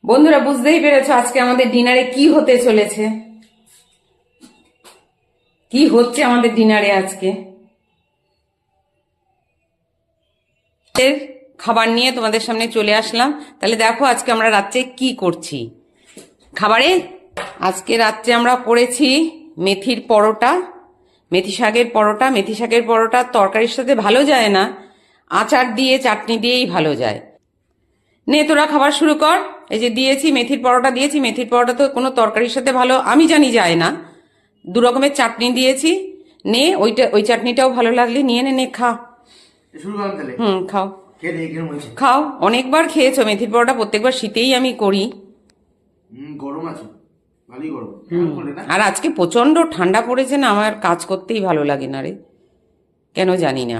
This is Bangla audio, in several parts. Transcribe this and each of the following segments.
বন্ধুরা, বুঝতেই পেরেছো আজকে আমাদের ডিনারে কি হতে চলেছে। কি হচ্ছে আমাদের ডিনারে আজকে। খাবার নিয়ে তোমাদের সামনে চলে আসলাম। তাহলে দেখো আজকে আমরা রাত্রে কি করছি। খাবারে আজকে রাত্রে আমরা করেছি মেথির পরোটা, মেথি শাকের পরোটা। মেথি শাকের পরোটা তরকারির সাথে ভালো যায় না, আচার দিয়ে চাটনি দিয়েই ভালো যায়। নে তোরা খাবার শুরু কর। এই যে দিয়েছি মেথির পরোটা দিয়েছি। মেথির পরোটা তো কোনো তরকারির সাথে ভালো আমি জানি যায় না। দু রকমের চাটনি দিয়েছি। নে ওই চাটনিটাও ভালো লাগলে নিয়ে নে, নে খা। খাও খাও। অনেকবার খেয়েছো মেথির পরোটা, প্রত্যেকবার শীতেই আমি করি। গরম আছে, ভালোই গরম। আর আজকে প্রচন্ড ঠান্ডা পড়েছে না, আমার কাজ করতেই ভালো লাগে না রে, কেন জানি না।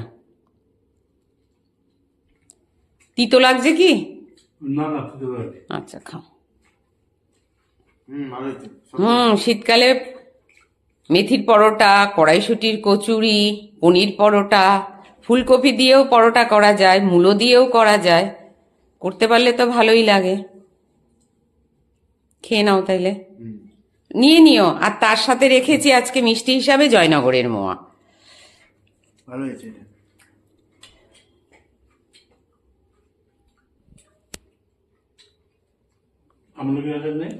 তিতো লাগছে কি? না না, তিতো লাগে। আচ্ছা খাও। ভালো হয়েছে। শীতকালে মেথির পরোটা, কড়াইশুটির কচুরি, পনির পরোটা, ফুলকপি দিয়েও পরোটা করা যায়, মূলো দিয়েও করা যায়। করতে পারলে তো ভালোই লাগে। খেয়ে নাও তাইলে, নিয়ে নিও। আর তার সাথে রেখেছি আজকে মিষ্টি হিসাবে জয়নগরের মোয়া। ভালো হয়েছে।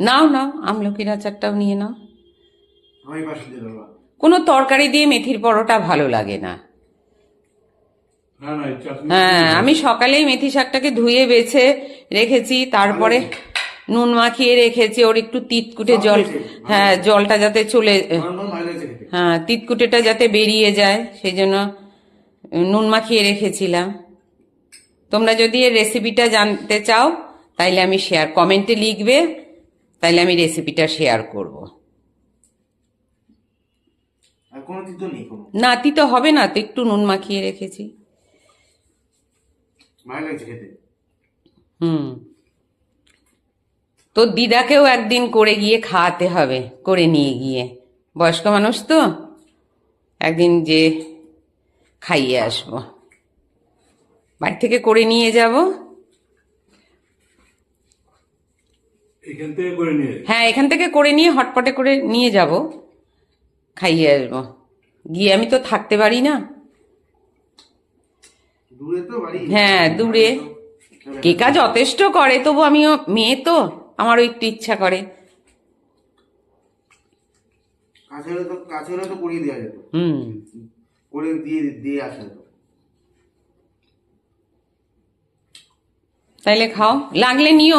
নাও নাও, আমলকির আচারটাও নিয়ে নাও। আমি পাশে দিয়ে দেবো। কোনো তরকারি দিয়ে মেথির পরোটা ভালো লাগে না। হ্যাঁ, আমি সকালেই মেথি শাকটাকে ধুয়ে বেছে রেখেছি, তারপরে নুন মাখিয়ে রেখেছি। ওর একটু তিতকুটে জল, হ্যাঁ জলটা যাতে চলে, হ্যাঁ তিতকুটেটা যাতে বেরিয়ে যায়, সেই জন্য নুন মাখিয়ে রেখেছিলাম। তোমরা যদি এর রেসিপিটা জানতে চাও তাইলে আমি কমেন্টে লিখবে, তাইলে আমি রেসিপিটা শেয়ার করব। না তিতো হবে না তো, একটু নুন মাখিয়ে রেখেছি। তোর দিদাকেও একদিন করে গিয়ে খাওয়াতে হবে, করে নিয়ে গিয়ে। বয়স্ক মানুষ তো, একদিন যে খাইয়ে আসবো। বাড়ি থেকে করে নিয়ে যাব। হ্যাঁ, এখান থেকে করে নিয়ে হটপটে করে নিয়ে যাব, খাইয়ে আসবো। গিয়ে আমি তো থাকতে পারি না। হ্যাঁ দূরে, কেকা যথেষ্ট করে, তবু আমিও মেয়ে তো, আমারও একটু ইচ্ছা করে। তাইলে খাও, লাগলে নিও।